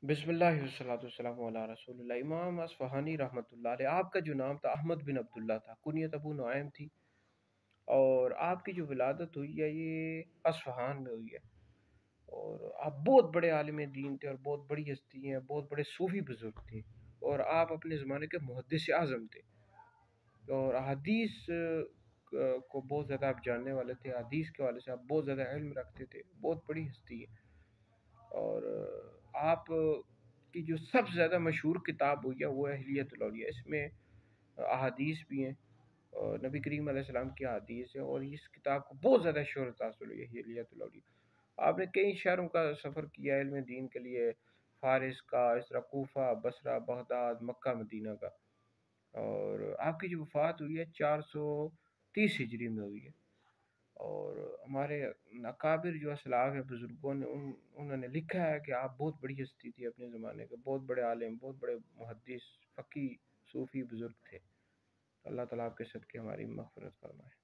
بسم اللہ والصلاۃ والسلام علی رسول اللہ۔ امام اصفہانی رحمۃ اللہ علیہ، آپ کا جو نام تھا احمد بن عبداللہ تھا، کنیت ابو نعیم تھی، اور آپ کی جو ولادت ہوئی ہے یہ اصفہان میں ہوئی ہے، اور آپ بہت بڑے عالم دین تھے اور بہت بڑی ہستی ہیں، بہت بڑے صوفی بزرگ تھے، اور آپ اپنے زمانے کے محدث اعظم تھے، اور حدیث کو بہت زیادہ آپ جاننے والے تھے، حدیث کے والے سے آپ بہت زیادہ علم رکھتے تھے، بہت بڑی ہستی ہے۔ اور آپ کی جو سب سے زیادہ مشہور کتاب ہوئی ہے وہ ہے حلیۃ الاولیاء، اس میں احادیث بھی ہیں، اور نبی کریم علیہ السلام کی احادیث ہیں، اور اس کتاب کو بہت زیادہ شہرت حاصل ہوئی ہے حلیۃ الاولیاء۔ آپ نے کئی شہروں کا سفر کیا علم دین کے لیے، فارس کا، اس طرح کوفہ، بصرہ، بغداد، مکہ، مدینہ کا، اور آپ کی جو وفات ہوئی ہے 430 ہجری میں ہوئی ہے۔ اور ہمارے اکابر جو اسلاف ہیں، بزرگوں نے انہوں نے لکھا ہے کہ آپ بہت بڑی ہستی تھی اپنے زمانے کے، بہت بڑے عالم، بہت بڑے محدث، فقی، صوفی بزرگ تھے۔ اللہ تعالیٰ آپ کے صدقے ہماری مغفرت فرمائے۔